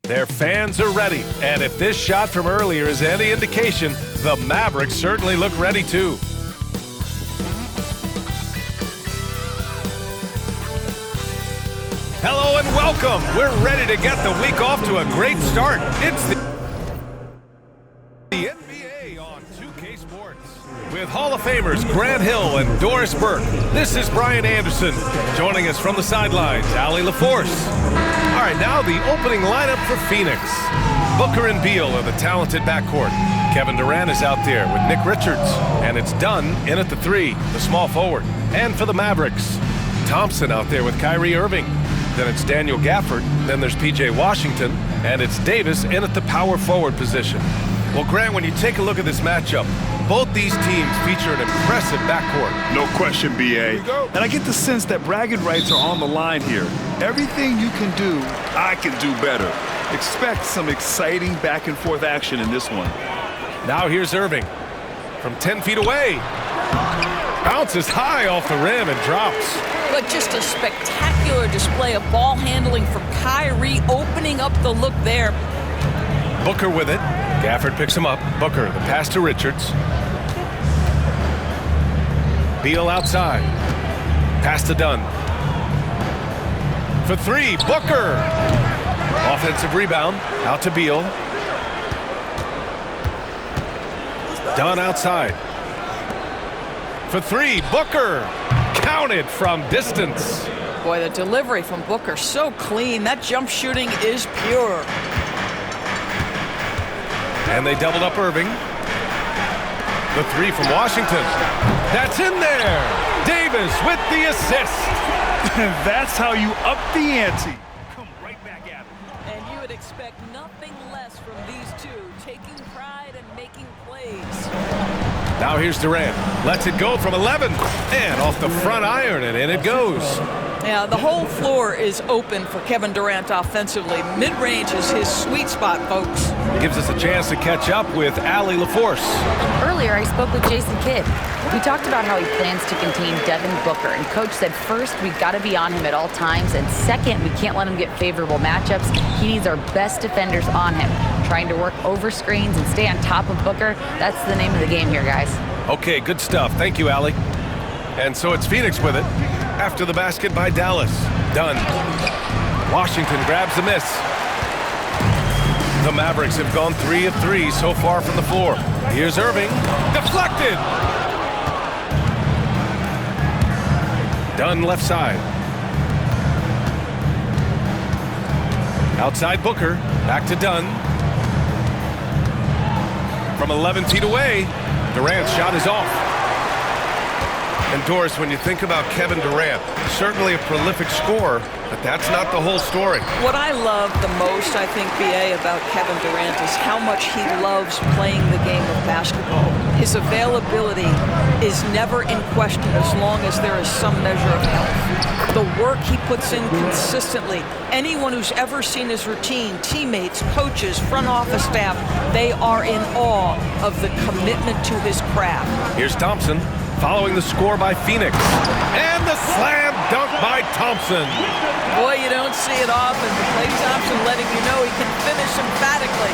Their fans are ready, and if this shot from earlier is any indication, the Mavericks certainly look ready too. Hello and welcome. We're ready to get the week off to a great start. It's the NBA on 2K Sports. With Hall of Famers Grant Hill and Doris Burke, this is Brian Anderson. Joining us from the sidelines, Allie LaForce. All right, now the opening lineup for Phoenix. Booker and Beal are the talented backcourt. Kevin Durant is out there with Nick Richards. And it's Dunn in at the 3, the small forward. And for the Mavericks, Thompson out there with Kyrie Irving. Then it's Daniel Gafford. Then there's P.J. Washington. And it's Davis in at the power forward position. Well, Grant, when you take a look at this matchup, both these teams feature an impressive backcourt. No question, B.A. And I get the sense that bragging rights are on the line here. Everything you can do, I can do better. Expect some exciting back-and-forth action in this one. Now here's Irving from 10 feet away. Bounces high off the rim and drops. But just a spectacular display of ball handling from Kyrie, opening up the look there. Booker with it. Gafford picks him up. Booker, the pass to Richards. Beal outside. Pass to Dunn. For 3, Booker. Offensive rebound. Out to Beal. Dunn outside. For 3, Booker. Counted from distance. Boy, the delivery from Booker so clean. That jump shooting is pure. And they doubled up Irving. The 3 from Washington. That's in there. Davis with the assist. That's how you up the ante. Come right back at it. And you would expect nothing less from these two, taking pride and making plays. Now here's Durant. Lets it go from 11. And off the front iron, and in it goes. Yeah, the whole floor is open for Kevin Durant offensively. Mid-range is his sweet spot, folks. Gives us a chance to catch up with Allie LaForce. Earlier, I spoke with Jason Kidd. We talked about how he plans to contain Devin Booker, and Coach said first, we've got to be on him at all times, and second, we can't let him get favorable matchups. He needs our best defenders on him, trying to work over screens and stay on top of Booker. That's the name of the game here, guys. Okay, good stuff. Thank you, Allie. And so it's Phoenix with it. After the basket by Dallas. Dunn. Washington grabs the miss. The Mavericks have gone 3 of 3 so far from the floor. Here's Irving. Deflected. Dunn left side. Outside Booker. Back to Dunn. From 11 feet away, Durant's shot is off. And Doris, when you think about Kevin Durant, certainly a prolific scorer, but that's not the whole story. What I love the most, I think, B.A., about Kevin Durant is how much he loves playing the game of basketball. His availability is never in question as long as there is some measure of health. The work he puts in consistently, anyone who's ever seen his routine, teammates, coaches, front office staff, they are in awe of the commitment to his craft. Here's Thompson. Following the score by Phoenix. And the slam dunk by Thompson. Boy, you don't see it often. Klay Thompson letting you know he can finish emphatically.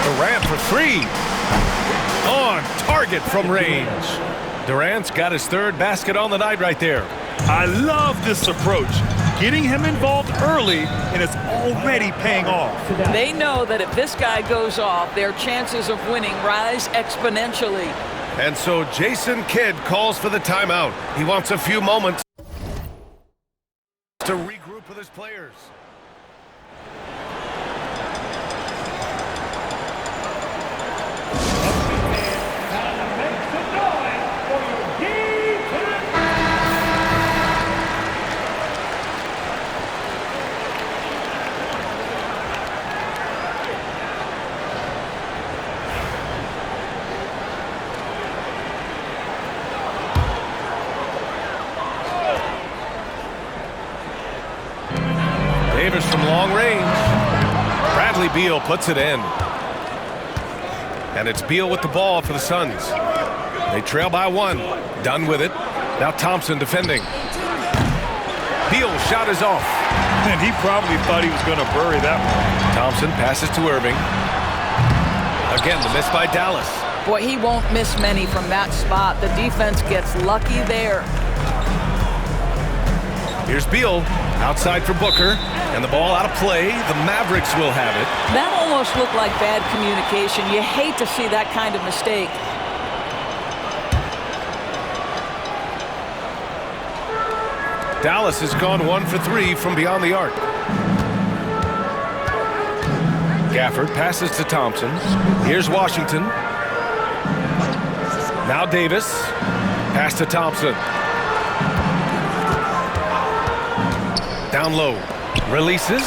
Durant for 3. On target from range. Durant's got his 3rd basket on the night right there. I love this approach. Getting him involved early, and it's already paying off. They know that if this guy goes off, their chances of winning rise exponentially. And so Jason Kidd calls for the timeout. He wants a few moments to regroup with his players. Davis from long range. Bradley Beal puts it in. And it's Beal with the ball for the Suns. They trail by 1. Done with it. Now Thompson defending. Beal's shot is off. And he probably thought he was going to bury that one. Thompson passes to Irving. Again, the miss by Dallas. Boy, he won't miss many from that spot. The defense gets lucky there. Here's Beal, outside for Booker, and the ball out of play. The Mavericks will have it. That almost looked like bad communication. You hate to see that kind of mistake. Dallas has gone 1 for 3 from beyond the arc. Gafford passes to Thompson. Here's Washington. Now Davis. Pass to Thompson. Down low. Releases.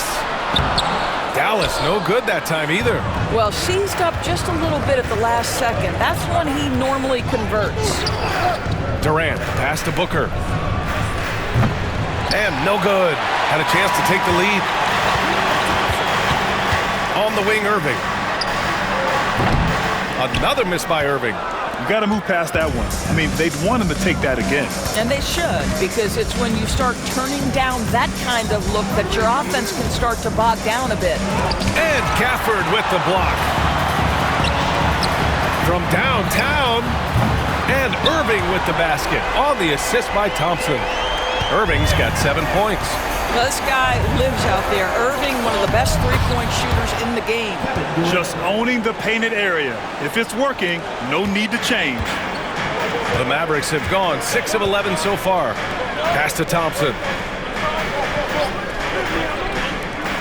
Dallas no good that time either. Well, seized up just a little bit at the last second. That's when he normally converts. Durant. Pass to Booker. And no good. Had a chance to take the lead. On the wing, Irving. Another miss by Irving. You got to move past that one. I mean, they'd want him to take that again. And they should, because it's when you start turning down that kind of look that your offense can start to bog down a bit. And Gafford with the block. From downtown. And Irving with the basket on the assist by Thompson. Irving's got 7 points. Well, this guy lives out there. Irving, one of the best three-point shooters in the game. Just owning the painted area. If it's working, no need to change. The Mavericks have gone 6 of 11 so far. Pass to Thompson.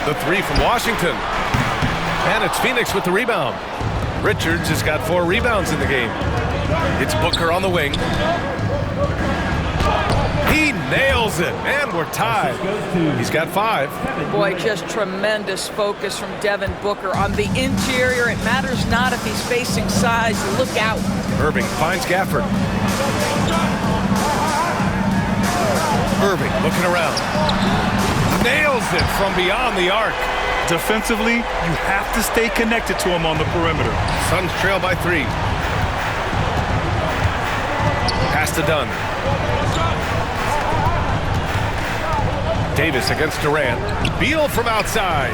The 3 from Washington. And it's Phoenix with the rebound. Richards has got 4 rebounds in the game. It's Booker on the wing. He nails it, and we're tied. He's got 5. Boy, just tremendous focus from Devin Booker on the interior. It matters not if he's facing size. Look out. Irving finds Gafford. Irving looking around. Nails it from beyond the arc. Defensively, you have to stay connected to him on the perimeter. Suns trail by 3. Pass to Dunn. Davis against Durant. Beal from outside.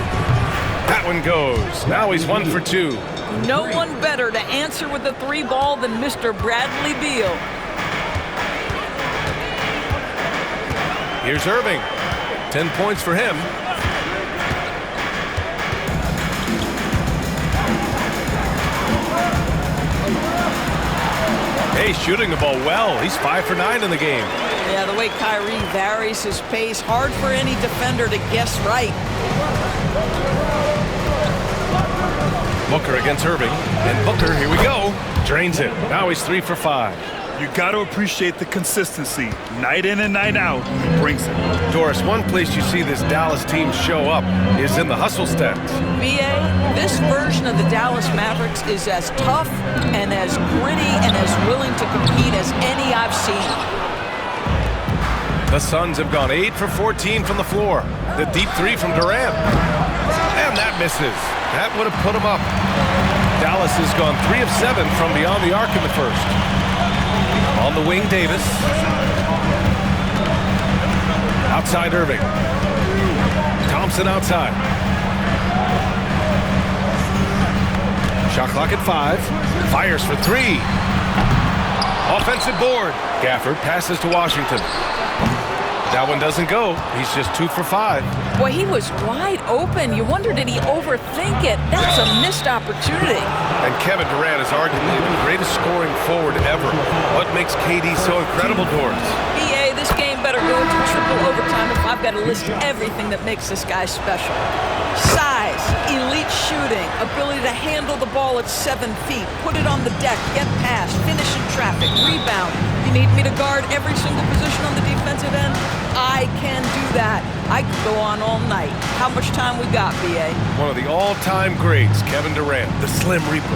That one goes. Now he's 1 for 2. No one better to answer with the 3 ball than Mr. Bradley Beal. Here's Irving. 10 points for him. Hey, shooting the ball well. He's 5 for 9 in the game. Yeah, the way Kyrie varies his pace, hard for any defender to guess right. Booker against Irving. And Booker, here we go. Drains it. Now he's 3 for 5. You got to appreciate the consistency. Night in and night out, he brings it. Doris, one place you see this Dallas team show up is in the hustle stats. BA, this version of the Dallas Mavericks is as tough and as gritty and as willing to compete as any I've seen. The Suns have gone 8 for 14 from the floor. The deep 3 from Durant. And that misses. That would have put him up. Dallas has gone 3 of 7 from beyond the arc in the first. On the wing, Davis. Outside, Irving. Thompson outside. Shot clock at 5. Fires for 3. Offensive board. Gafford passes to Washington. That one doesn't go. He's just 2 for 5. Boy, he was wide open. You wonder, did he overthink it? That's a missed opportunity. And Kevin Durant is arguably the greatest scoring forward ever. What makes KD so incredible, Doris? BA, this game better go into triple overtime if I've got to list everything that makes this guy special. Size, elite shooting, ability to handle the ball at 7 feet, put it on the deck, get past, finish in traffic, rebound. You need me to guard every single position on the defensive end? I can do that. I could go on all night. How much time we got, BA? One of the all-time greats, Kevin Durant, the Slim Reaper.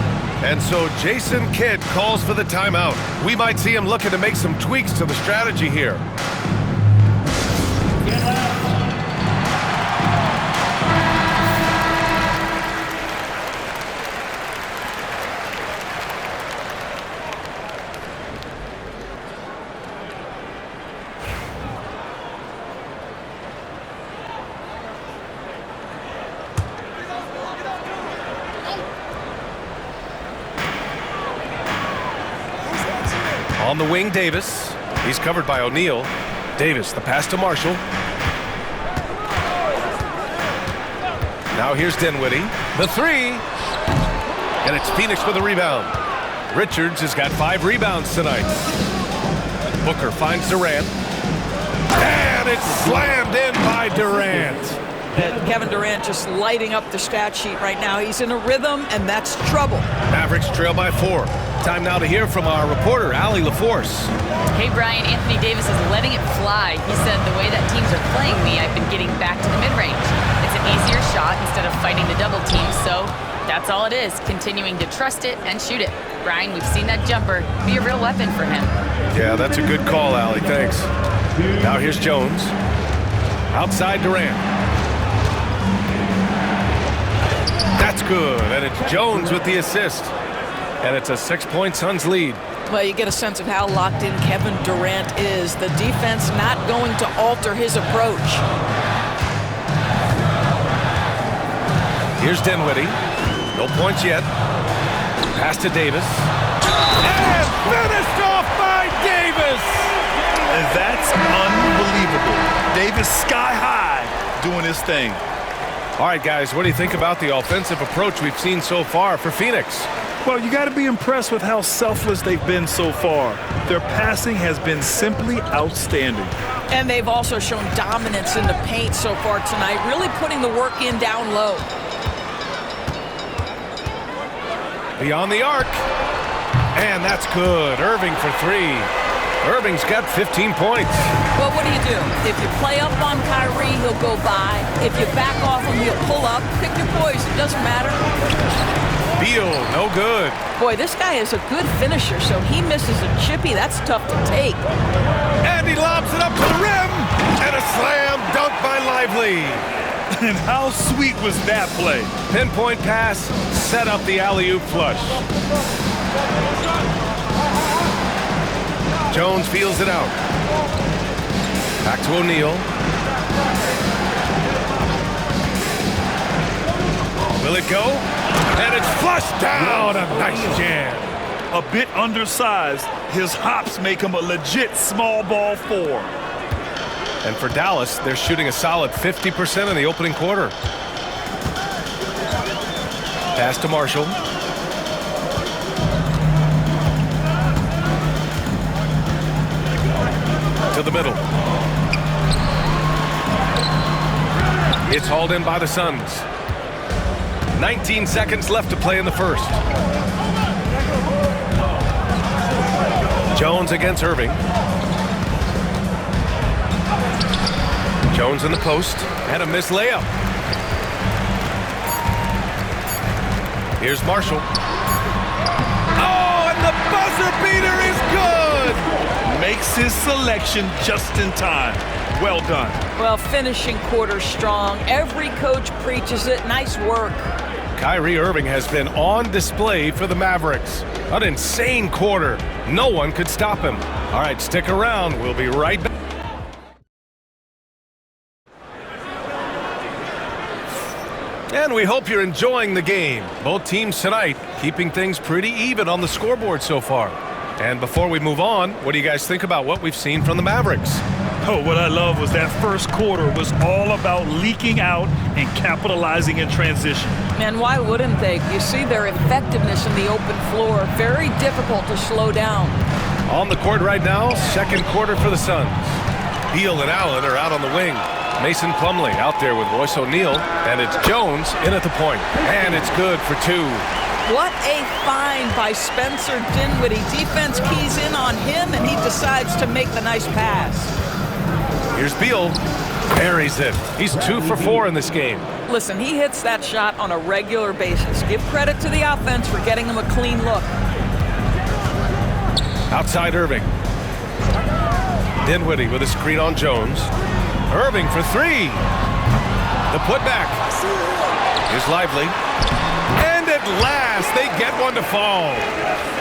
And so Jason Kidd calls for the timeout. We might see him looking to make some tweaks to the strategy here. On the wing, Davis. He's covered by O'Neal. Davis, the pass to Marshall. Now here's Dinwiddie. The three. And it's Phoenix with a rebound. Richards has got 5 rebounds tonight. Booker finds Durant. And it's slammed in by Durant. Kevin Durant just lighting up the stat sheet right now. He's in a rhythm, and that's trouble. Mavericks trail by 4. Time now to hear from our reporter, Allie LaForce. Hey, Brian, Anthony Davis is letting it fly. He said, the way that teams are playing me, I've been getting back to the mid-range. It's an easier shot instead of fighting the double team, so that's all it is, continuing to trust it and shoot it. Brian, we've seen that jumper be a real weapon for him. Yeah, that's a good call, Allie. Thanks. Now here's Jones. Outside Durant. That's good, and it's Jones with the assist. And it's a 6-point Suns lead. Well, you get a sense of how locked in Kevin Durant is. The defense not going to alter his approach. Here's Dinwiddie. No points yet. Pass to Davis. And finished off by Davis! And that's unbelievable. Davis sky high doing his thing. All right, guys, what do you think about the offensive approach we've seen so far for Phoenix? Well, you got to be impressed with how selfless they've been so far. Their passing has been simply outstanding. And they've also shown dominance in the paint so far tonight, really putting the work in down low. Beyond the arc. And that's good. Irving for 3. Irving's got 15 points. Well, what do? If you play up on Kyrie, he'll go by. If you back off him, he'll pull up. Pick your poison. Doesn't matter. Beal, no good. Boy, this guy is a good finisher, so he misses a chippy. That's tough to take. And he lobs it up to the rim. And a slam dunk by Lively. And how sweet was that play? Pinpoint pass, set up the alley-oop flush. Jones feels it out. Back to O'Neal. Will it go? And it's flushed down. A nice jam. A bit undersized, his hops make him a legit small ball 4. And for Dallas, they're shooting a solid 50% in the opening quarter. Pass to Marshall. To the middle. It's hauled in by the Suns. 19 seconds left to play in the first. Jones against Irving. Jones in the post and a missed layup. Here's Marshall. Oh, and the buzzer beater is good! Makes his selection just in time. Well done. Well, finishing quarter strong. Every coach preaches it. Nice work. Kyrie Irving has been on display for the Mavericks. An insane quarter. No one could stop him. All right, stick around. We'll be right back. And we hope you're enjoying the game. Both teams tonight keeping things pretty even on the scoreboard so far. And before we move on, what do you guys think about what we've seen from the Mavericks? Oh, what I love was that first quarter was all about leaking out and capitalizing in transition. And why wouldn't they? You see their effectiveness in the open floor. Very difficult to slow down. On the court right now, second quarter for the Suns. Beal and Allen are out on the wing. Mason Plumlee out there with Royce O'Neal. And it's Jones in at the point. And it's good for 2. What a find by Spencer Dinwiddie. Defense keys in on him, and he decides to make the nice pass. Here's Beal. Buries it. He's 2 for 4 in this game. Listen, he hits that shot on a regular basis. Give credit to the offense for getting him a clean look. Outside Irving. Dinwiddie with a screen on Jones. Irving for 3. The putback. Here's Lively. And at last, they get one to fall.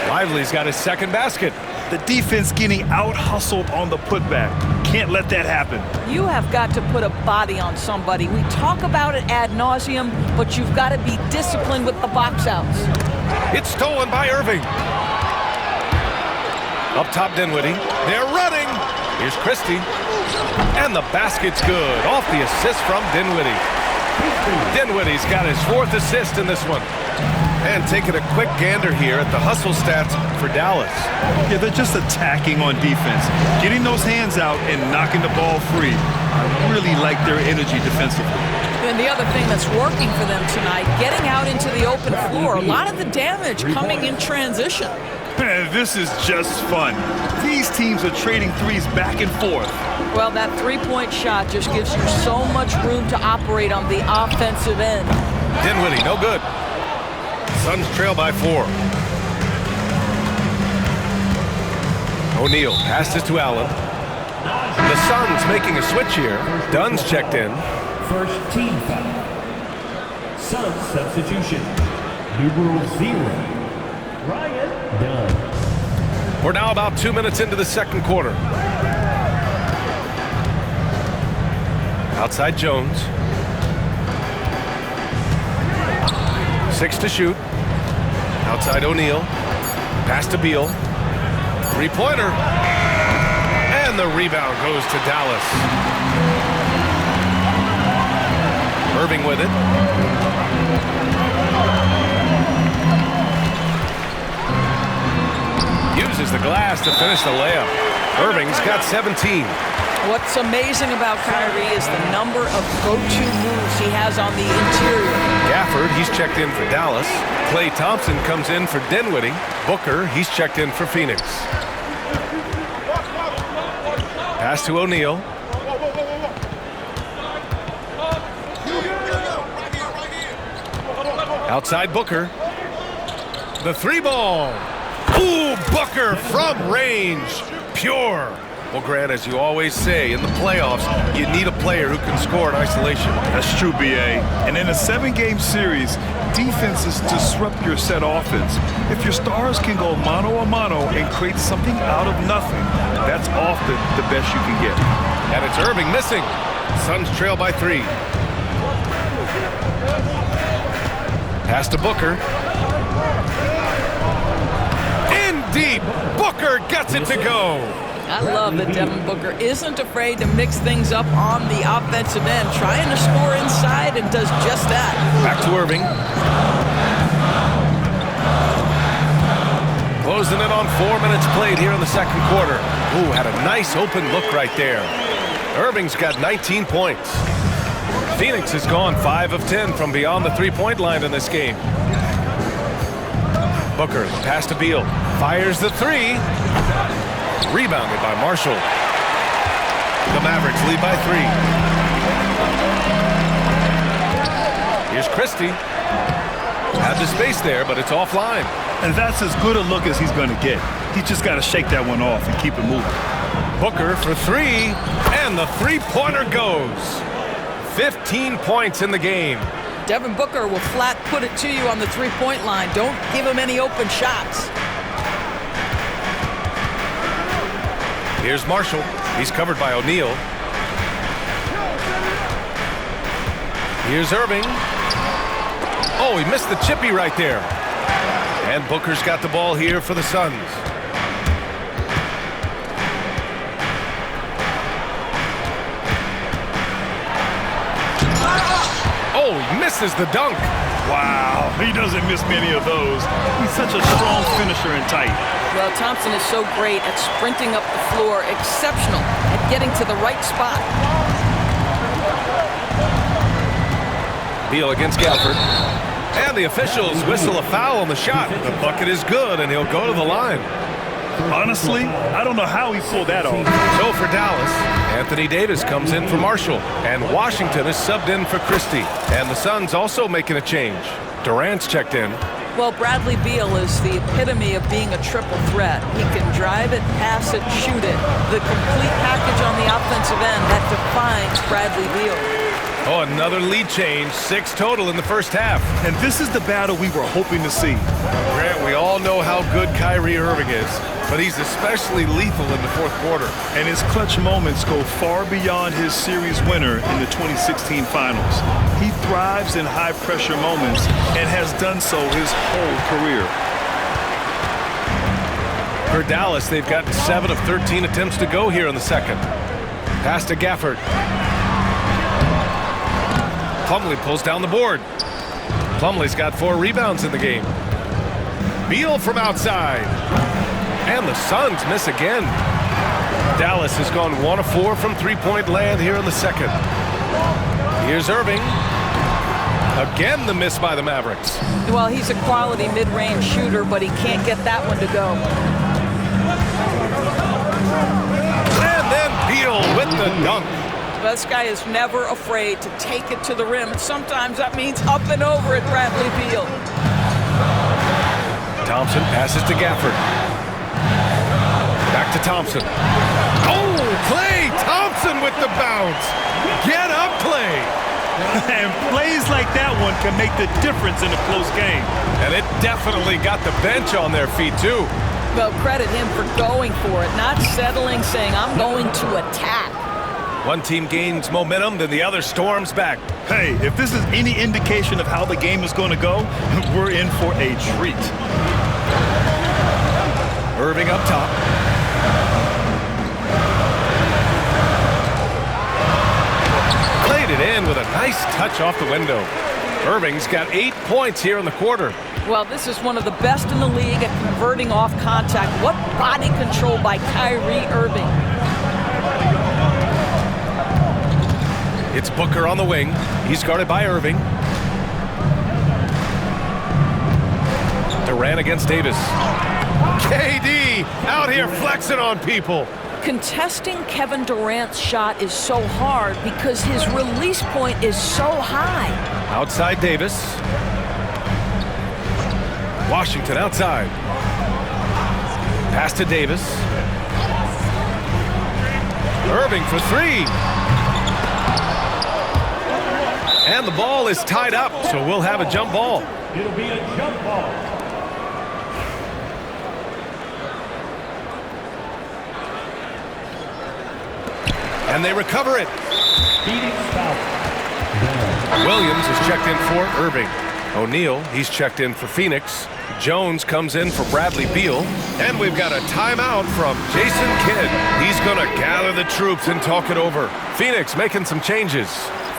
Lively's got his second basket. The defense getting out-hustled on the putback. Can't let that happen. You have got to put a body on somebody. We talk about it ad nauseum, but you've got to be disciplined with the box outs. It's stolen by Irving. Up top, Dinwiddie. They're running. Here's Christie. And the basket's good. Off the assist from Dinwiddie. Dinwiddie's got his 4th assist in this one. And taking a quick gander here at the hustle stats for Dallas. Yeah, they're just attacking on defense. Getting those hands out and knocking the ball free. I really like their energy defensively. And the other thing that's working for them tonight, getting out into the open floor. A lot of the damage coming in transition. Man, this is just fun. These teams are trading threes back and forth. Well, that three-point shot just gives you so much room to operate on the offensive end. Dinwiddie, no good. Suns trail by 4. O'Neal passes to Allen. The Suns making a switch here. Dunn's checked in. First team foul. Suns substitution. Numero 0. Ryan Dunn. We're now about 2 minutes into the second quarter. Outside Jones. 6 to shoot. Outside O'Neal. Pass to Beal. Three-pointer. And the rebound goes to Dallas. Irving with it. Uses the glass to finish the layup. Irving's got 17. What's amazing about Kyrie is the number of go-to moves he has on the interior. Gafford, he's checked in for Dallas. Klay Thompson comes in for Dinwiddie. Booker, he's checked in for Phoenix. Pass to O'Neal. Outside Booker. The 3-ball. Ooh, Booker from range. Pure. Well, Grant, as you always say, in the playoffs, you need a player who can score in isolation. That's true, B.A. And in a 7-game series, defenses disrupt your set offense. If your stars can go mano-a-mano and create something out of nothing, that's often the best you can get. And it's Irving missing. Suns trail by 3. Pass to Booker. Indeed, Booker gets it to go. I love that Devin Booker isn't afraid to mix things up on the offensive end, trying to score inside and does just that. Back to Irving. Closing in on 4 minutes played here in the second quarter. Ooh, had a nice open look right there. Irving's got 19 points. Phoenix has gone 5 of 10 from beyond the three-point line in this game. Booker, pass to Beal. Fires the 3. Rebounded by Marshall. The Mavericks lead by 3. Here's Christie. Had the space there, but it's offline. And that's as good a look as he's going to get. He's just got to shake that one off and keep it moving. Booker for 3, and the three-pointer goes. 15 points in the game. Devin Booker will flat put it to you on the three-point line. Don't give him any open shots. Here's Marshall. He's covered by O'Neal. Here's Irving. Oh, he missed the chippy right there. And Booker's got the ball here for the Suns. Oh, he misses the dunk. Wow, he doesn't miss many of those. He's such a strong finisher and tight. Well, Thompson is so great at sprinting up the floor, exceptional at getting to the right spot. Beal against Gafford. And the officials whistle a foul on the shot. The bucket is good, and he'll go to the line. Honestly, I don't know how he pulled that off. So for Dallas, Anthony Davis comes in for Marshall, and Washington is subbed in for Christie. And the Suns also making a change. Durant's checked in. Well, Bradley Beal is the epitome of being a triple threat. He can drive it, pass it, shoot it. The complete package on the offensive end that defines Bradley Beal. Oh, another lead change. 6 total in the first half. And this is the battle we were hoping to see. Grant, we all know how good Kyrie Irving is, but he's especially lethal in the fourth quarter. And his clutch moments go far beyond his series winner in the 2016 finals. He thrives in high-pressure moments and has done so his whole career. For Dallas, they've gotten 7 of 13 attempts to go here in the second. Pass to Gafford. Plumlee pulls down the board. Plumlee's got 4 rebounds in the game. Beal from outside. And the Suns miss again. Dallas has gone 1 of 4 from three-point land here in the second. Here's Irving. Again, the miss by the Mavericks. Well, he's a quality mid-range shooter, but he can't get that one to go. And then Beal with the dunk. This guy is never afraid to take it to the rim, and sometimes that means up and over at Bradley Beal. Thompson passes to Gafford. Back to Thompson. Oh, Klay Thompson with the bounce. Get up, Klay. And plays like that one can make the difference in a close game. And it definitely got the bench on their feet, too. Well, credit him for going for it, not settling, saying, I'm going to attack. One team gains momentum, then the other storms back. Hey, if this is any indication of how the game is going to go, we're in for a treat. Irving up top. Played it in with a nice touch off the window. Irving's got 8 points here in the quarter. Well, this is one of the best in the league at converting off contact. What body control by Kyrie Irving. It's Booker on the wing. He's guarded by Irving. Durant against Davis. KD out here flexing on people. Contesting Kevin Durant's shot is so hard because his release point is so high. Outside Davis. Washington outside. Pass to Davis. Irving for 3. And the ball is tied up, so we'll have a jump ball. It'll be a jump ball. And they recover it. Phoenix foul. Williams is checked in for Irving. O'Neal, he's checked in for Phoenix. Jones comes in for Bradley Beal. And we've got a timeout from Jason Kidd. He's going to gather the troops and talk it over. Phoenix making some changes.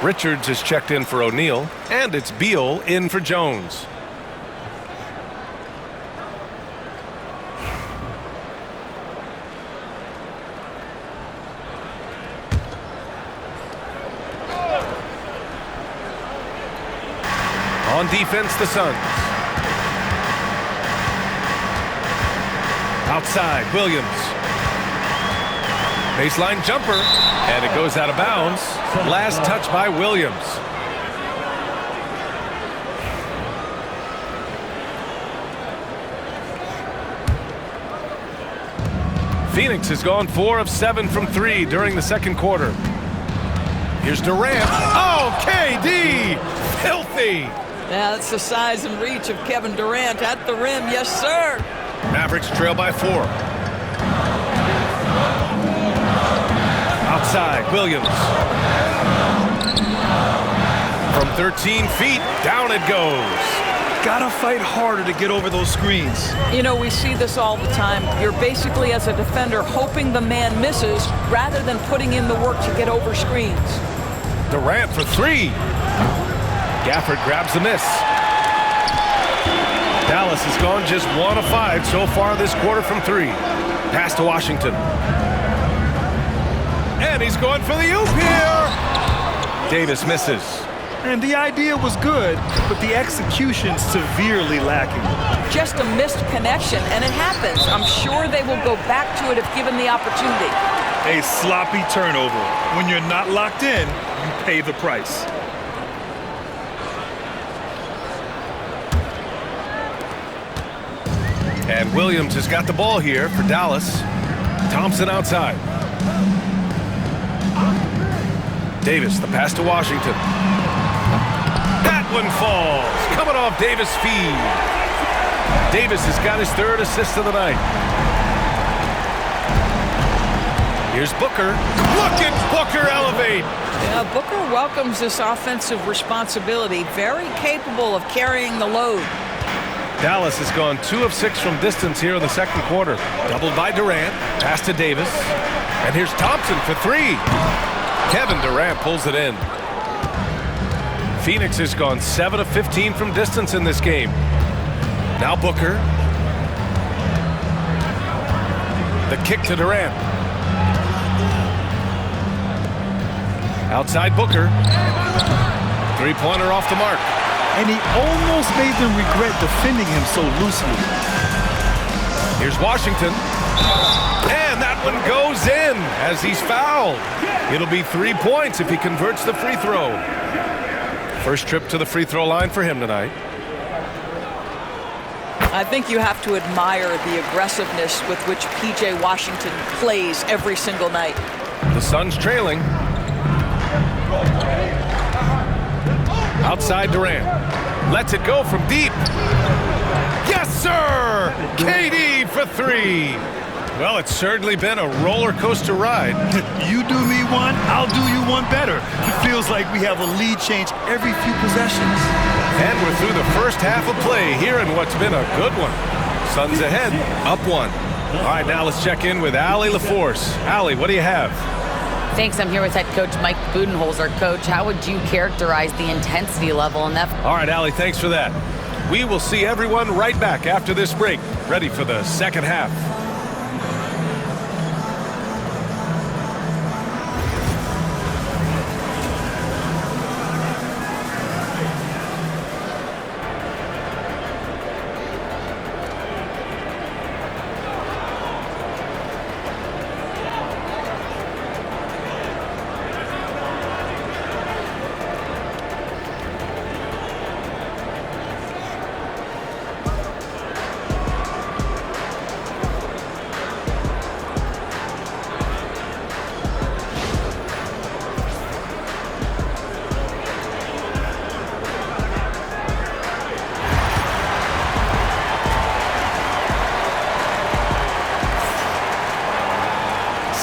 Richards is checked in for O'Neal. And it's Beal in for Jones. On defense, the Suns. Outside, Williams. Baseline jumper, and it goes out of bounds. Last touch by Williams. Phoenix has gone 4 of 7 from 3 during the second quarter. Here's Durant. Oh, KD! Filthy! Yeah, that's the size and reach of Kevin Durant at the rim. Yes, sir. Mavericks trail by 4. Outside, Williams. From 13 feet, down it goes. Gotta fight harder to get over those screens. You know, we see this all the time. You're basically, as a defender, hoping the man misses rather than putting in the work to get over screens. Durant for 3. Gafford grabs the miss. Dallas has gone just 1 of 5 so far this quarter from 3. Pass to Washington. And he's going for the oop here. Davis misses. And the idea was good, but the execution severely lacking. Just a missed connection, and it happens. I'm sure they will go back to it if given the opportunity. A sloppy turnover. When you're not locked in, you pay the price. And Williams has got the ball here for Dallas. Thompson outside. Davis, the pass to Washington. That one falls. Coming off Davis' feed. Davis has got his 3rd assist of the night. Here's Booker. Look at Booker elevate. Yeah, Booker welcomes this offensive responsibility. Very capable of carrying the load. Dallas has gone 2 of 6 from distance here in the second quarter. Doubled by Durant. Pass to Davis. And here's Thompson for 3. Kevin Durant pulls it in. Phoenix has gone 7 of 15 from distance in this game. Now Booker. The kick to Durant. Outside Booker. Three-pointer off the mark. And he almost made them regret defending him so loosely. Here's Washington. And that one goes in as he's fouled. It'll be 3 points if he converts the free throw. First trip to the free throw line for him tonight. I think you have to admire the aggressiveness with which P.J. Washington plays every single night. The Suns trailing. Outside Durant. Lets it go from deep. Yes, sir! KD for 3. Well, it's certainly been a roller coaster ride. You do me one, I'll do you one better. It feels like we have a lead change every few possessions. And we're through the first half of play here in what's been a good one. Suns ahead, up 1. All right, now let's check in with Allie LaForce. Allie, what do you have? Thanks. I'm here with head coach Mike Budenholzer. Coach, how would you characterize the intensity level in that? All right, Allie, thanks for that. We will see everyone right back after this break, ready for the second half.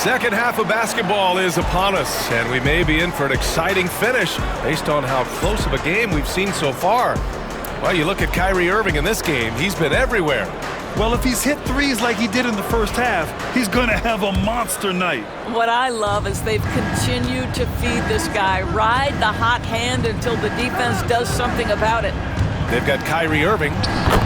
Second half of basketball is upon us, and we may be in for an exciting finish based on how close of a game we've seen so far. Well, you look at Kyrie Irving in this game, he's been everywhere. Well, if he's hit threes like he did in the first half, he's going to have a monster night. What I love is they've continued to feed this guy. Ride the hot hand until the defense does something about it. They've got Kyrie Irving.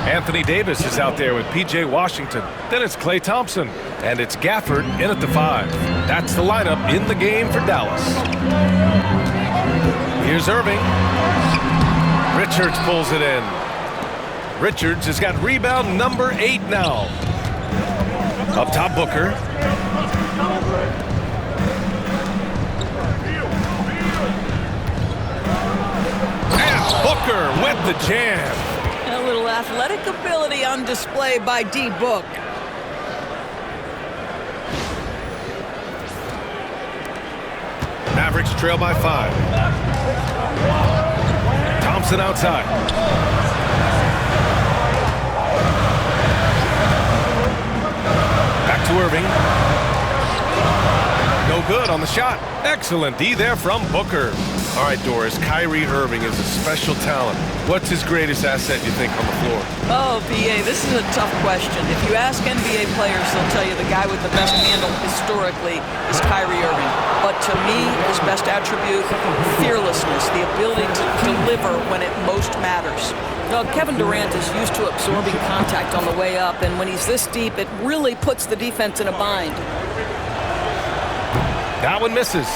Anthony Davis is out there with P.J. Washington. Then it's Klay Thompson. And it's Gafford in at the 5. That's the lineup in the game for Dallas. Here's Irving. Richards pulls it in. Richards has got rebound number 8 now. Up top, Booker. And Booker with the jam. A little athletic ability on display by D-Book. Mavericks trail by 5. Thompson outside. Back to Irving. No good on the shot. Excellent D there from Booker. All right, Doris, Kyrie Irving is a special talent. What's his greatest asset, you think, on the floor? Oh, B.A., this is a tough question. If you ask NBA players, they'll tell you the guy with the best handle historically is Kyrie Irving. But to me, his best attribute, fearlessness, the ability to deliver when it most matters. Now, Kevin Durant is used to absorbing contact on the way up, and when he's this deep, it really puts the defense in a bind. That one misses.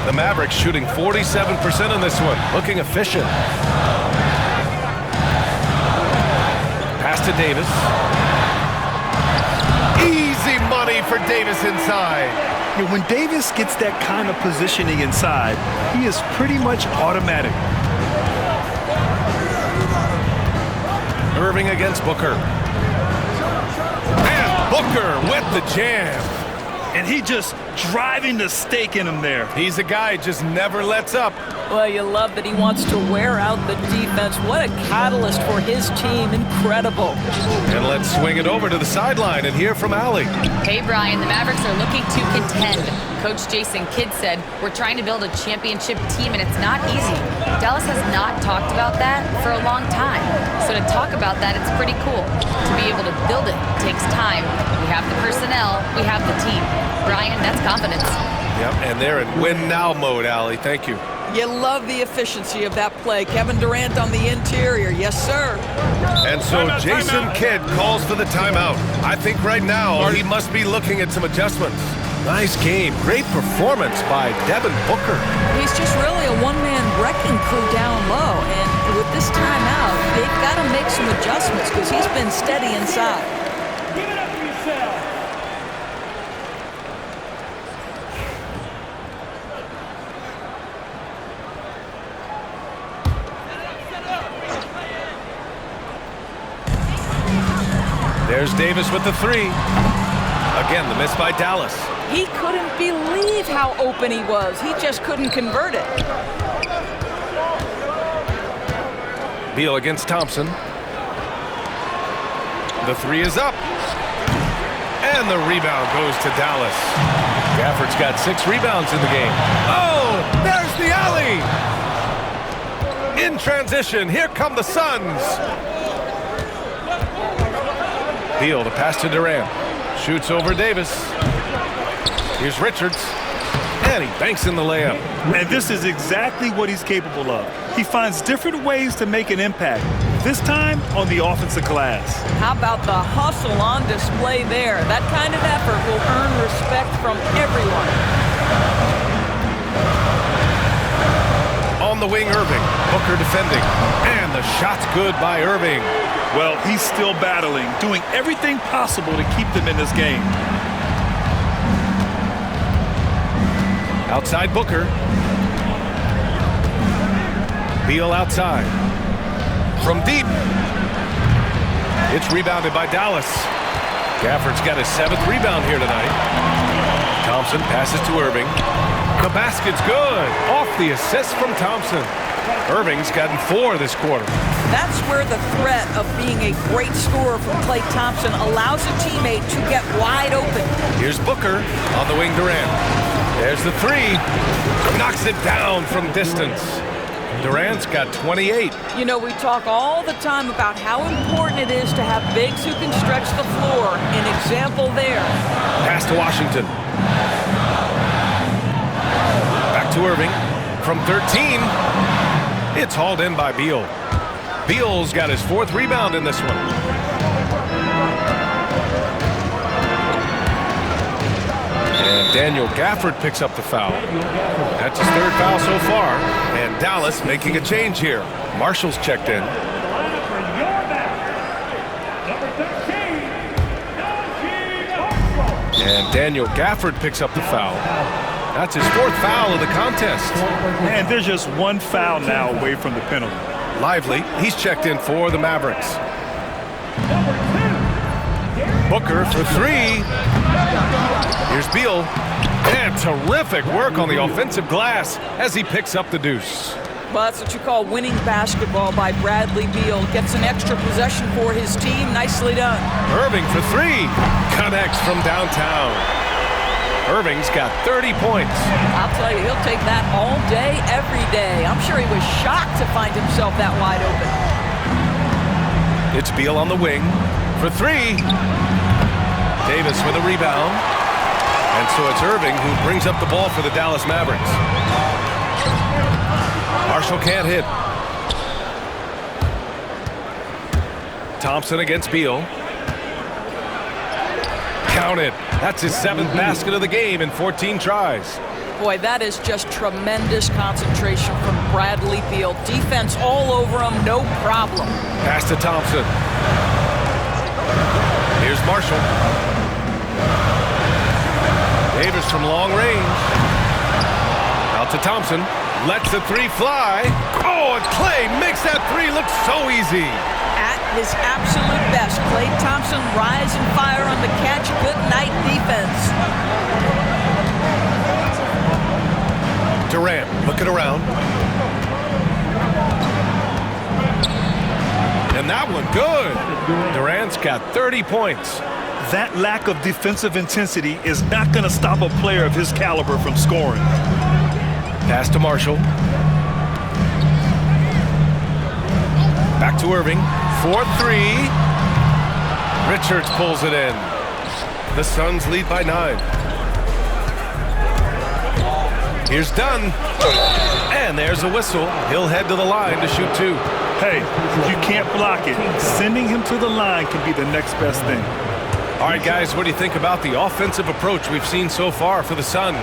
The Mavericks shooting 47% in this one, looking efficient. Pass to Davis. Easy money for Davis inside. Yeah, when Davis gets that kind of positioning inside, he is pretty much automatic. Irving against Booker. And Booker with the jam. And he just driving the stake in him there. He's a guy who just never lets up. Well, you love that he wants to wear out the defense. What a catalyst for his team. Incredible. And let's swing it over to the sideline and hear from Allie. Hey, Brian, the Mavericks are looking to contend. Coach Jason Kidd said, "We're trying to build a championship team, and it's not easy." Dallas has not talked about that for a long time. So to talk about that, it's pretty cool. To be able to build it takes time. We have the personnel, we have the team. Brian, that's confidence. Yep, and they're in win-now mode, Allie. Thank you. You love the efficiency of that play. Kevin Durant on the interior. Yes, sir. And so Jason Kidd calls for the timeout. I think right now he must be looking at some adjustments. Nice game. Great performance by Devin Booker. He's just really a one-man wrecking crew down low. And with this timeout, they've got to make some adjustments because he's been steady inside. Give it up for yourself. There's Davis with the three. Again, the miss by Dallas. He couldn't believe how open he was. He just couldn't convert it. Beal against Thompson. The three is up. And the rebound goes to Dallas. Gafford's got 6 rebounds in the game. Oh, there's the alley. In transition, here come the Suns. Beal, the pass to Durant. Shoots over Davis. Here's Richards. And he banks in the layup. And this is exactly what he's capable of. He finds different ways to make an impact. This time on the offensive glass. How about the hustle on display there? That kind of effort will earn respect from everyone. On the wing, Irving. Booker defending. And the shot's good by Irving. Well, he's still battling, doing everything possible to keep them in this game. Outside Booker. Beal outside. From deep. It's rebounded by Dallas. Gafford's got his 7th rebound here tonight. Thompson passes to Irving. The basket's good. Off the assist from Thompson. Irving's gotten 4 this quarter. That's where the threat of being a great scorer from Klay Thompson allows a teammate to get wide open. Here's Booker on the wing, Durant. There's the 3. Knocks it down from distance. Durant's got 28. You know, we talk all the time about how important it is to have bigs who can stretch the floor. An example there. Pass to Washington. Back to Irving. From 13. It's hauled in by Beal. Beal's got his 4th rebound in this one. And Daniel Gafford picks up the foul. That's his 3rd foul so far. And Dallas making a change here. Marshall's checked in. And Daniel Gafford picks up the foul. That's his 4th foul of the contest. And there's just 1 foul now away from the penalty. Lively, he's checked in for the Mavericks. Booker for 3. Here's Beal. And terrific work on the offensive glass as he picks up the deuce. Well, that's what you call winning basketball by Bradley Beal. Gets an extra possession for his team. Nicely done. Irving for 3. Connects from downtown. Irving's got 30 points. I'll tell you, he'll take that all day, every day. I'm sure he was shocked to find himself that wide open. It's Beal on the wing for 3. Davis with a rebound. And so it's Irving who brings up the ball for the Dallas Mavericks. Marshall can't hit. Thompson against Beal. Counted. That's his 7th basket of the game in 14 tries. Boy, that is just tremendous concentration from Bradley Beal. Defense all over him, no problem. Pass to Thompson. Here's Marshall. Davis from long range. Out to Thompson. Lets the 3 fly. Oh, and Klay makes that 3 look so easy. At his absolute best, Klay Thompson rise and fire on the catch. Good night defense. Durant looking around. And that one good. Durant's got 30 points. That lack of defensive intensity is not going to stop a player of his caliber from scoring. Pass to Marshall. Back to Irving. 4-3. Richards pulls it in. The Suns lead by 9. Here's Dunn. And there's a whistle. He'll head to the line to shoot 2. Hey, you can't block it. Sending him to the line can be the next best thing. All right, guys, what do you think about the offensive approach we've seen so far for the Suns?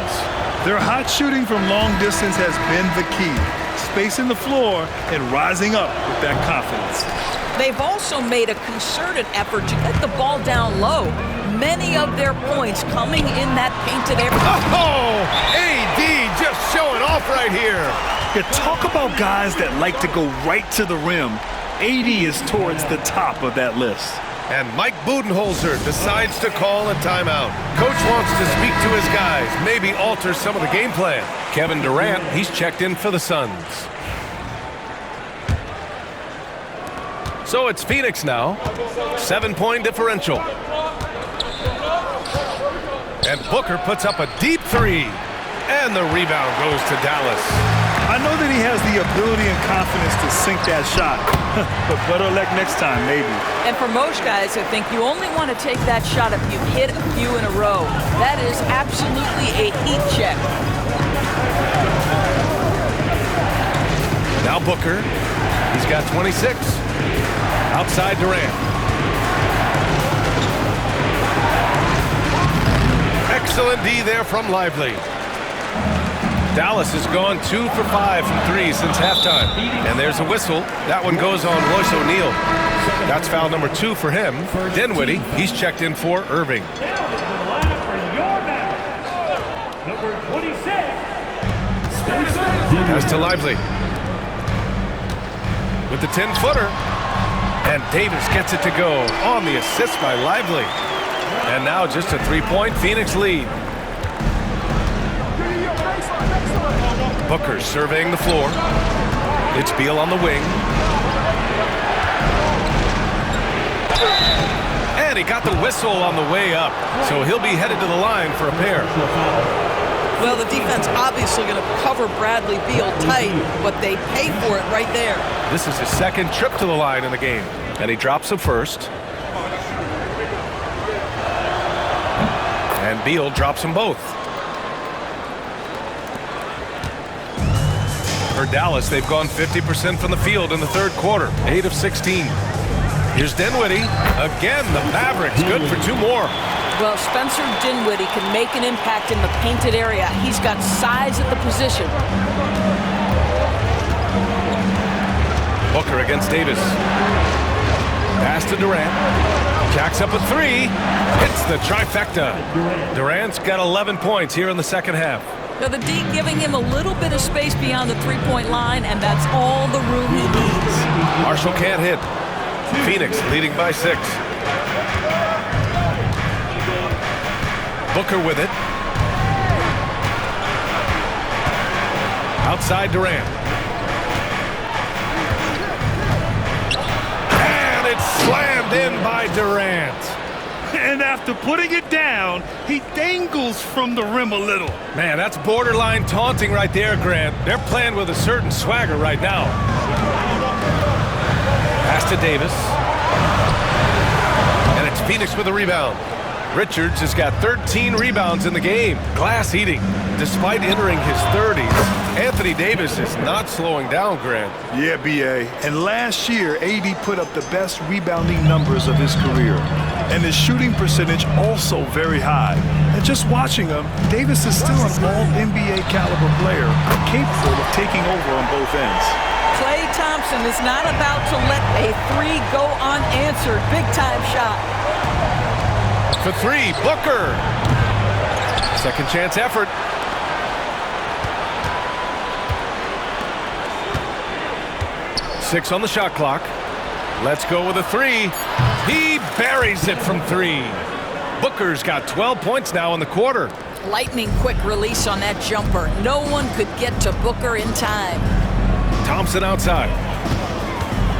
Their hot shooting from long distance has been the key. Spacing the floor and rising up with that confidence. They've also made a concerted effort to get the ball down low. Many of their points coming in that painted area. Oh, AD just showing off right here. You talk about guys that like to go right to the rim. AD is towards the top of that list. And Mike Budenholzer decides to call a timeout. Coach wants to speak to his guys, maybe alter some of the game plan. Kevin Durant, he's checked in for the Suns. So it's Phoenix now. 7-point differential. And Booker puts up a deep 3. And the rebound goes to Dallas. I know that he has the ability and confidence to sink that shot. But better luck next time, maybe. And for most guys, I think you only want to take that shot if you hit a few in a row. That is absolutely a heat check. Now Booker. He's got 26. Outside Durant. Excellent D there from Lively. Dallas has gone 2 for 5 from 3 since halftime. And there's a whistle. That one goes on Royce O'Neal. That's foul number 2 for him. Dinwiddie, he's checked in for Irving. Number 26. Pass to Lively. With the 10-footer. And Davis gets it to go on the assist by Lively. And now just a 3-point Phoenix lead. Booker surveying the floor. It's Beal on the wing. And he got the whistle on the way up. So he'll be headed to the line for a pair. Well, the defense obviously going to cover Bradley Beal tight, but they pay for it right there. This is his second trip to the line in the game. And he drops him first. And Beal drops them both. For Dallas, they've gone 50% from the field in the third quarter, 8 of 16. Here's Dinwiddie. Again, the Mavericks good for 2 more. Well, Spencer Dinwiddie can make an impact in the painted area. He's got size at the position. Booker against Davis. Pass to Durant. Jacks up a 3. Hits the trifecta. Durant's got 11 points here in the second half. Now the D giving him a little bit of space beyond the three-point line, and that's all the room he needs. Marshall can't hit. Phoenix leading by 6. Booker with it. Outside Durant. And it's slammed in by Durant. And after putting it down, he dangles from the rim a little. Man, that's borderline taunting right there, Grant. They're playing with a certain swagger right now. Pass to Davis. And it's Phoenix with a rebound. Richards has got 13 rebounds in the game. Glass eating. Despite entering his 30s, Anthony Davis is not slowing down, Grant. Yeah, B.A. And last year, AD put up the best rebounding numbers of his career. And his shooting percentage also very high. And just watching him, Davis is still an all-NBA caliber player, capable of taking over on both ends. Klay Thompson is not about to let a 3 go unanswered. Big-time shot. For 3, Booker. Second chance effort. Six on the shot clock. Let's go with a 3. He buries it from 3. Booker's got 12 points now in the quarter. Lightning quick release on that jumper. No one could get to Booker in time. Thompson outside.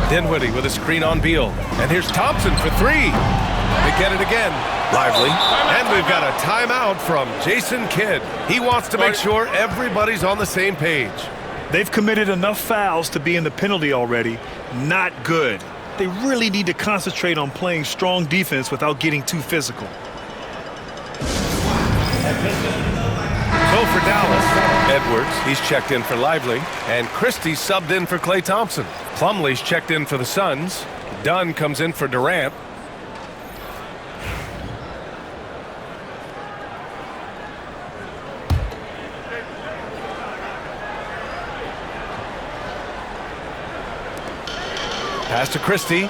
Dinwiddie with a screen on Beal. And here's Thompson for 3. They get it again. Lively. And we've got a timeout from Jason Kidd. He wants to make sure everybody's on the same page. They've committed enough fouls to be in the penalty already. Not good. They really need to concentrate on playing strong defense without getting too physical. So for Dallas, Edwards, he's checked in for Lively, and Christie subbed in for Klay Thompson. Plumlee's checked in for the Suns. Dunn comes in for Durant. Pass to Christie.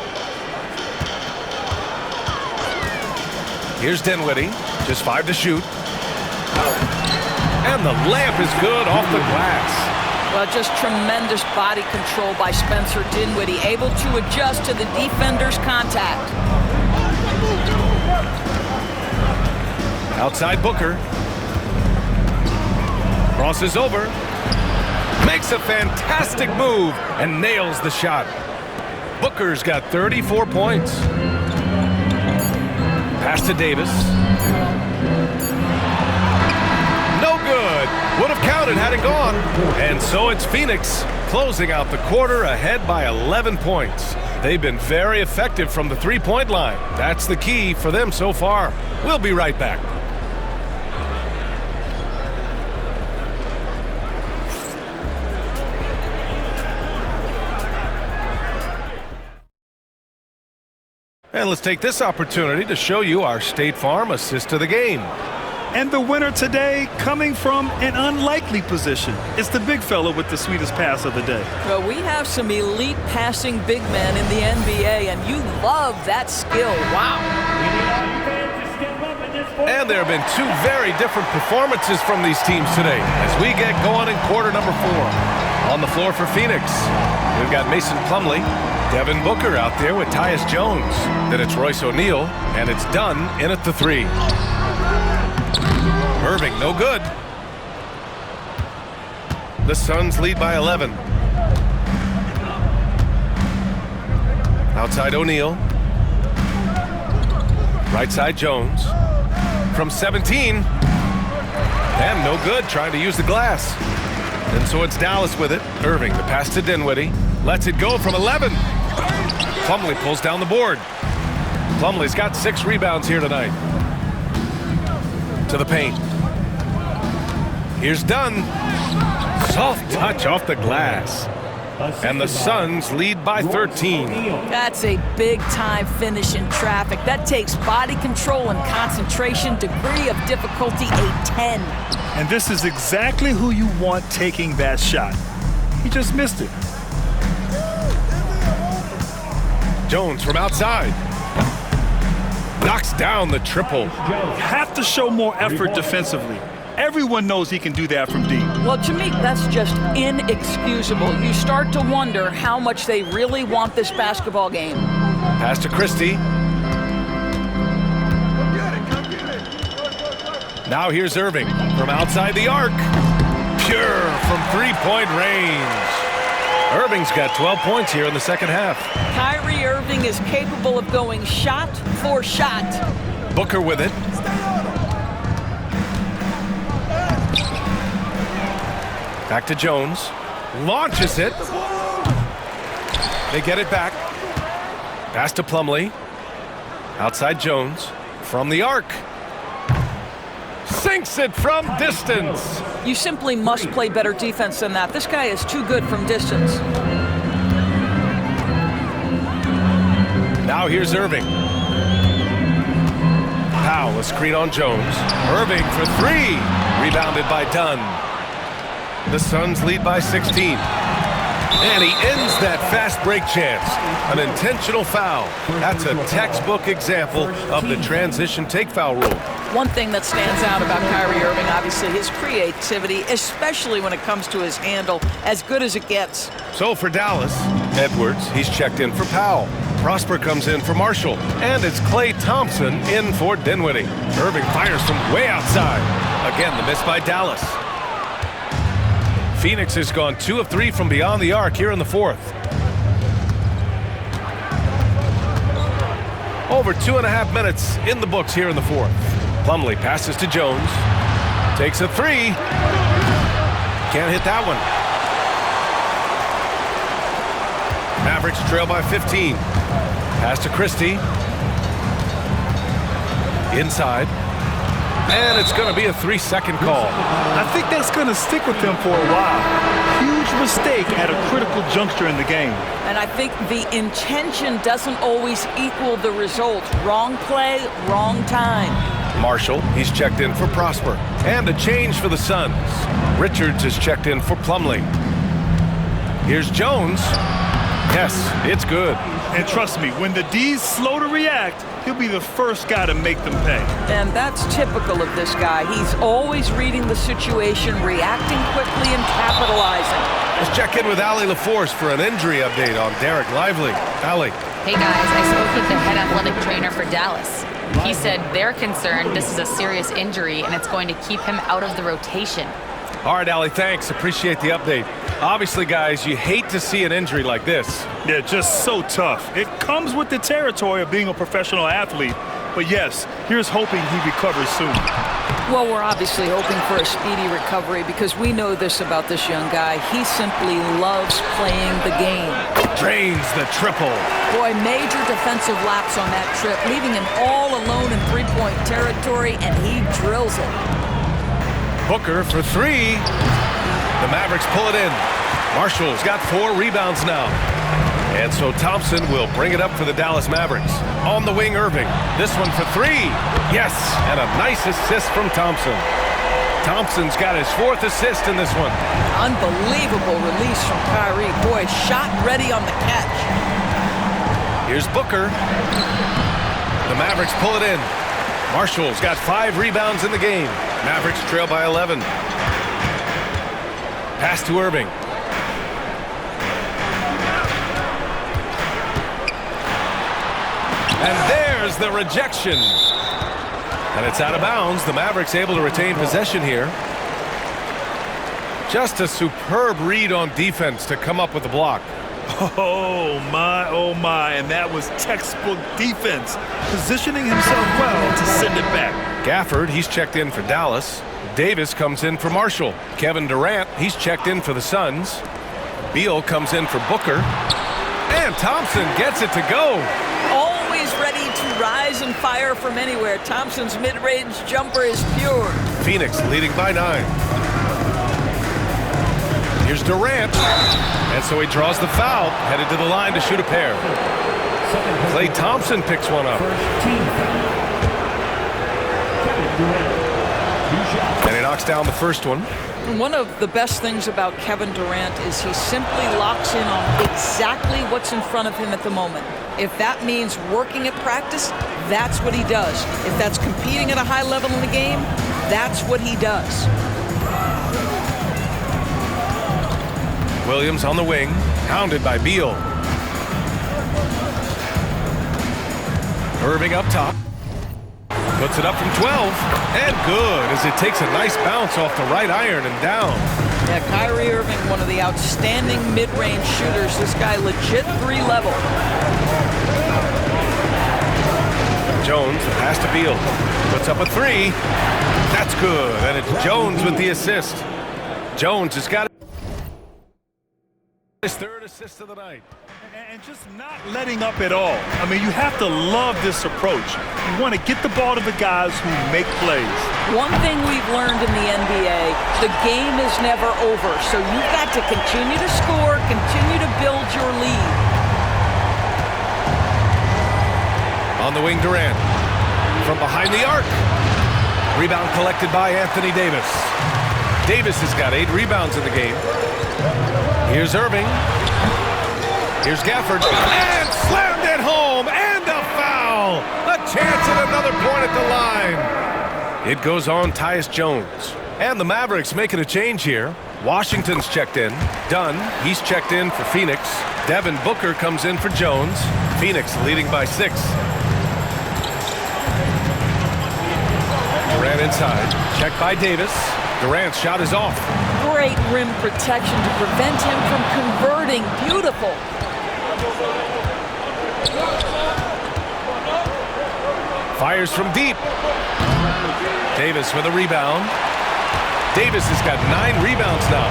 Here's Dinwiddie. Just 5 to shoot. And the layup is good off the glass. Well, just tremendous body control by Spencer Dinwiddie, able to adjust to the defender's contact. Outside Booker. Crosses over. Makes a fantastic move and nails the shot. Booker's got 34 points. Pass to Davis. No good. Would have counted had it gone. And so it's Phoenix closing out the quarter ahead by 11 points. They've been very effective from the three-point line. That's the key for them so far. We'll be right back. And let's take this opportunity to show you our State Farm assist to the game. And the winner today coming from an unlikely position. It's the big fella with the sweetest pass of the day. Well, we have some elite passing big men in the NBA, and you love that skill. Wow. And there have been two very different performances from these teams today as we get going in quarter number 4. On the floor for Phoenix, we've got Mason Plumlee, Devin Booker out there with Tyus Jones. Then it's Royce O'Neal, and it's Dunn in at the 3. Irving, no good. The Suns lead by 11. Outside O'Neal. Right side Jones. From 17. And no good, trying to use the glass. And so it's Dallas with it. Irving, the pass to Dinwiddie. Lets it go from 11. Plumlee pulls down the board. Plumlee's got 6 rebounds here tonight. To the paint. Here's Dunn. Soft touch off the glass. And the Suns lead by 13. That's a big-time finish in traffic. That takes body control and concentration, degree of difficulty a 10. And this is exactly who you want taking that shot. He just missed it. Jones from outside. Knocks down the triple. Have to show more effort defensively. Everyone knows he can do that from deep. Well, to me, that's just inexcusable. You start to wonder how much they really want this basketball game. Pass to Christie. Now here's Irving from outside the arc. Pure from three-point range. Irving's got 12 points here in the second half. Kyrie Irving is capable of going shot for shot. Booker with it. Back to Jones. Launches it. They get it back. Pass to Plumlee. Outside Jones. From the arc. Sinks it from distance. You simply must play better defense than that. This guy is too good from distance. Now here's Irving. Powell, a screen on Jones. Irving for 3. Rebounded by Dunn. The Suns lead by 16. And he ends that fast break chance. An intentional foul. That's a textbook example of the transition take foul rule. One thing that stands out about Kyrie Irving, obviously, his creativity, especially when it comes to his handle, as good as it gets. So for Dallas, Edwards, he's checked in for Powell. Prosper comes in for Marshall. And it's Klay Thompson in for Dinwiddie. Irving fires from way outside. Again, the miss by Dallas. Phoenix has gone 2 of 3 from beyond the arc here in the 4th. Over 2.5 minutes in the books here in the fourth. Plumlee passes to Jones. Takes a three. Can't hit that one. Mavericks trail by 15. Pass to Christie. Inside. And it's going to be a 3-second call. I think that's going to stick with them for a while. Huge mistake at a critical juncture in the game. And I think the intention doesn't always equal the result. Wrong play, wrong time. Marshall, he's checked in for Prosper. And a change for the Suns. Richards is checked in for Plumlee. Here's Jones. Yes, it's good. And trust me, when the D's slow to react, he'll be the first guy to make them pay. And that's typical of this guy. He's always reading the situation, reacting quickly, and capitalizing. Let's check in with Allie LaForce for an injury update on Derek Lively. Allie. Hey guys, I spoke with the head athletic trainer for Dallas. He said they're concerned this is a serious injury and it's going to keep him out of the rotation. All right, Allie, thanks. Appreciate the update. Obviously, guys, you hate to see an injury like this. Yeah, just so tough. It comes with the territory of being a professional athlete. But yes, here's hoping he recovers soon. Well, we're obviously hoping for a speedy recovery because we know this about this young guy. He simply loves playing the game. Drains the triple. Boy, major defensive lapse on that trip, leaving him all alone in three-point territory, and he drills it. Booker for three. The Mavericks pull it in. Marshall's got 4 rebounds now. And so Thompson will bring it up for the Dallas Mavericks. On the wing, Irving. This one for 3. Yes, and a nice assist from Thompson. Thompson's got his 4th assist in this one. Unbelievable release from Kyrie. Boy, shot ready on the catch. Here's Booker. The Mavericks pull it in. Marshall's got 5 rebounds in the game. Mavericks trail by 11. Pass to Irving. And there's the rejection. And it's out of bounds. The Mavericks able to retain possession here. Just a superb read on defense to come up with the block. Oh my, and that was textbook defense. Positioning himself well to send it back. Gafford, he's checked in for Dallas. Davis comes in for Marshall. Kevin Durant, he's checked in for the Suns. Beal comes in for Booker. And Thompson gets it to go. Always ready to rise and fire from anywhere. Thompson's mid-range jumper is pure. Phoenix leading by 9. Here's Durant. And so he draws the foul, headed to the line to shoot a pair. Klay Thompson picks one up. And he knocks down the first one. One of the best things about Kevin Durant is he simply locks in on exactly what's in front of him at the moment. If that means working at practice, that's what he does. If that's competing at a high level in the game, that's what he does. Williams on the wing, hounded by Beal. Irving up top. Puts it up from 12. And good, as it takes a nice bounce off the right iron and down. Yeah, Kyrie Irving, one of the outstanding mid-range shooters. This guy legit 3-level. Jones, pass to Beal. Puts up a 3. That's good, and it's Jones with the assist. Jones has got his 3rd assist of the night. And just not letting up at all. I mean, you have to love this approach. You want to get the ball to the guys who make plays. One thing we've learned in the NBA, the game is never over. So you've got to continue to score, continue to build your lead. On the wing, Durant. From behind the arc. Rebound collected by Anthony Davis. Davis has got 8 rebounds in the game. Here's Irving. Here's Gafford. And slammed it home. And a foul. A chance at another point at the line. It goes on Tyus Jones. And the Mavericks making a change here. Washington's checked in. Dunn, he's checked in for Phoenix. Devin Booker comes in for Jones. Phoenix leading by 6. Durant inside. Checked by Davis. Durant's shot is off. Great rim protection to prevent him from converting. Beautiful. Fires from deep. Davis with a rebound. Davis has got 9 rebounds now.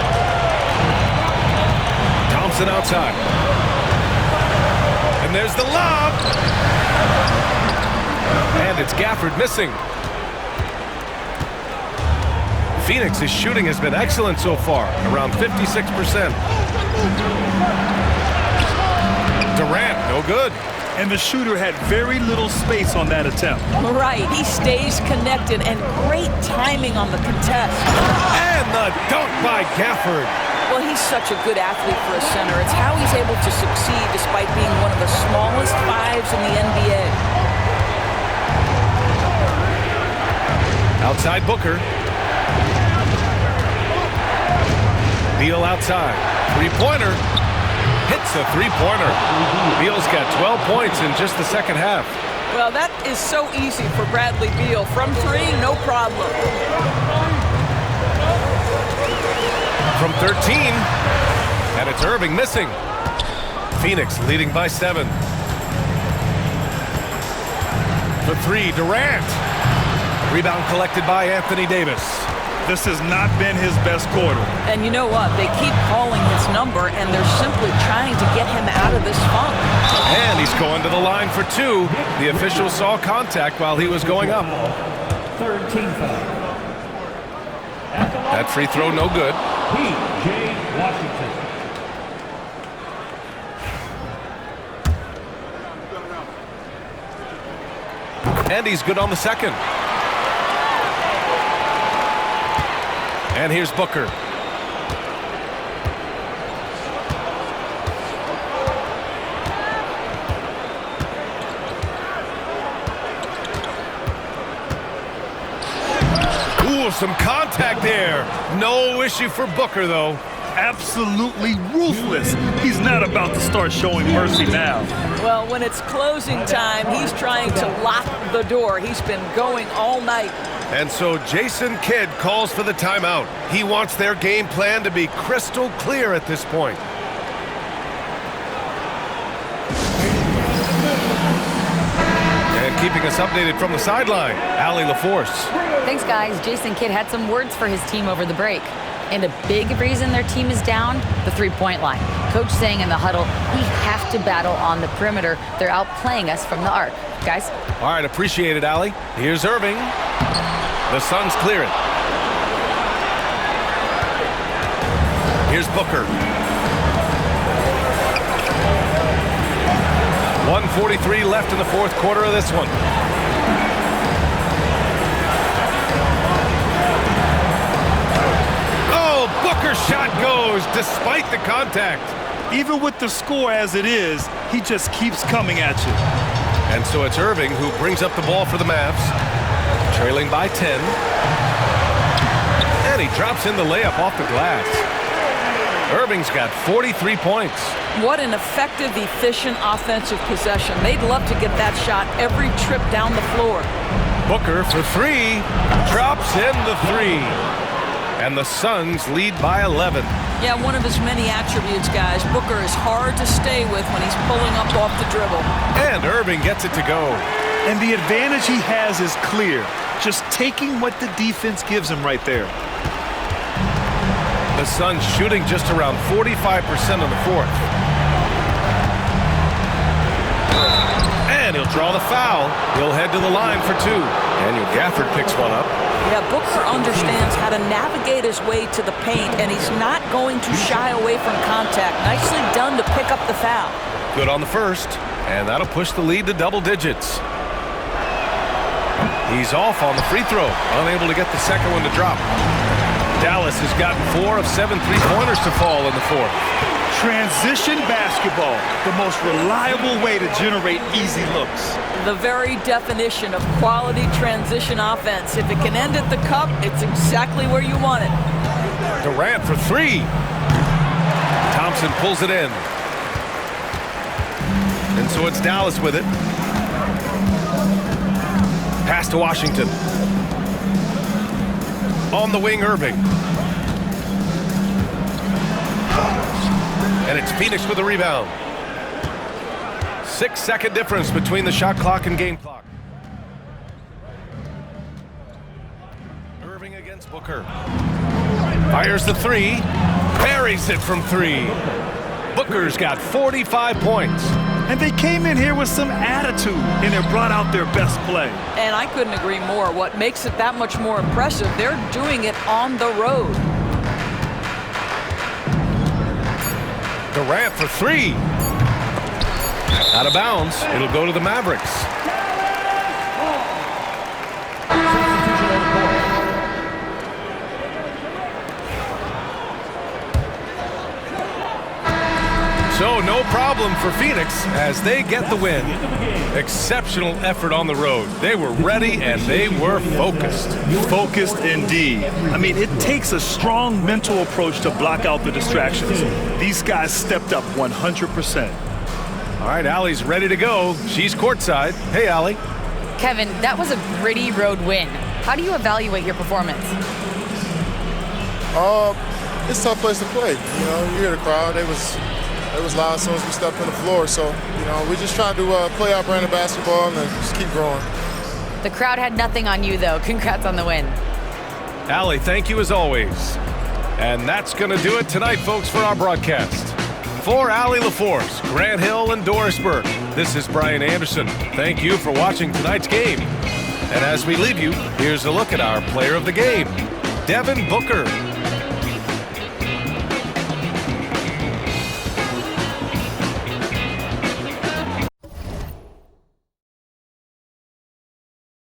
Thompson outside. And there's the lob. And it's Gafford missing. Phoenix's shooting has been excellent so far, around 56%. Durant, no good. And the shooter had very little space on that attempt. Right, he stays connected, and great timing on the contest. And the dunk by Gafford. Well, he's such a good athlete for a center. It's how he's able to succeed despite being one of the smallest 5s in the NBA. Outside Booker. Beal outside. Three-pointer. Hits a three-pointer. Beal's got 12 points in just the second half. Well, that is so easy for Bradley Beal. From 3, no problem. From 13. And it's Irving missing. Phoenix leading by 7. For 3, Durant. Rebound collected by Anthony Davis. This has not been his best quarter. And you know what? They keep calling his number, and they're simply trying to get him out of this funk. And he's going to the line for 2. The official saw contact while he was going up. Third team foul. That free throw no good. P.J. Washington. And he's good on the second. And here's Booker. Ooh, some contact there. No issue for Booker, though. Absolutely ruthless. He's not about to start showing mercy now. Well, when it's closing time, he's trying to lock the door. He's been going all night. And so Jason Kidd calls for the timeout. He wants their game plan to be crystal clear at this point. And keeping us updated from the sideline, Allie LaForce. Thanks, guys. Jason Kidd had some words for his team over the break. And a big reason their team is down, the three-point line. Coach saying in the huddle, we have to battle on the perimeter. They're outplaying us from the arc. Guys? All right, appreciate it, Allie. Here's Irving. The Suns clear it. Here's Booker. 1:43 left in the fourth quarter of this one. Oh, Booker's shot goes despite the contact. Even with the score as it is, he just keeps coming at you. And so it's Irving who brings up the ball for the Mavs. Trailing by 10. And he drops in the layup off the glass. Irving's got 43 points. What an effective, efficient offensive possession. They'd love to get that shot every trip down the floor. Booker for 3. Drops in the 3. And the Suns lead by 11. Yeah, one of his many attributes, guys. Booker is hard to stay with when he's pulling up off the dribble. And Irving gets it to go. And the advantage he has is clear. Just taking what the defense gives him right there. The Suns shooting just around 45% in the fourth. And he'll draw the foul. He'll head to the line for 2. Daniel Gafford picks one up. Yeah, Booker understands how to navigate his way to the paint, and he's not going to shy away from contact. Nicely done to pick up the foul. Good on the first, and that'll push the lead to double digits. He's off on the free throw, unable to get the second one to drop. Dallas has gotten 4 of 7 three-pointers to fall in the fourth. Transition basketball, the most reliable way to generate easy looks. The very definition of quality transition offense. If it can end at the cup, it's exactly where you want it. Durant for 3. Thompson pulls it in. And so it's Dallas with it. Pass to Washington. On the wing, Irving. And it's Phoenix with the rebound. 6-second difference between the shot clock and game clock. defense. Booker fires the three, buries it from three. Booker's got 45 points. And they came in here with some attitude, and they brought out their best play. And I couldn't agree more. What makes it that much more impressive, they're doing it on the road. Durant for three. Out of bounds. It'll go to the Mavericks. So no problem for Phoenix as they get the win. Exceptional effort on the road. They were ready and they were focused. Focused indeed. I mean, it takes a strong mental approach to block out the distractions. These guys stepped up 100%. All right, Allie's ready to go. She's courtside. Hey, Allie. Kevin, that was a gritty road win. How do you evaluate your performance? It's a tough place to play. You know, you hear the crowd. It was loud as soon as we stepped on the floor. So, you know, we just trying to play our brand of basketball and just keep growing. The crowd had nothing on you, though. Congrats on the win. Allie, thank you as always. And that's going to do it tonight, folks, for our broadcast. For Allie LaForce, Grant Hill, and Doris Burke, this is Brian Anderson. Thank you for watching tonight's game. And as we leave you, here's a look at our player of the game, Devin Booker.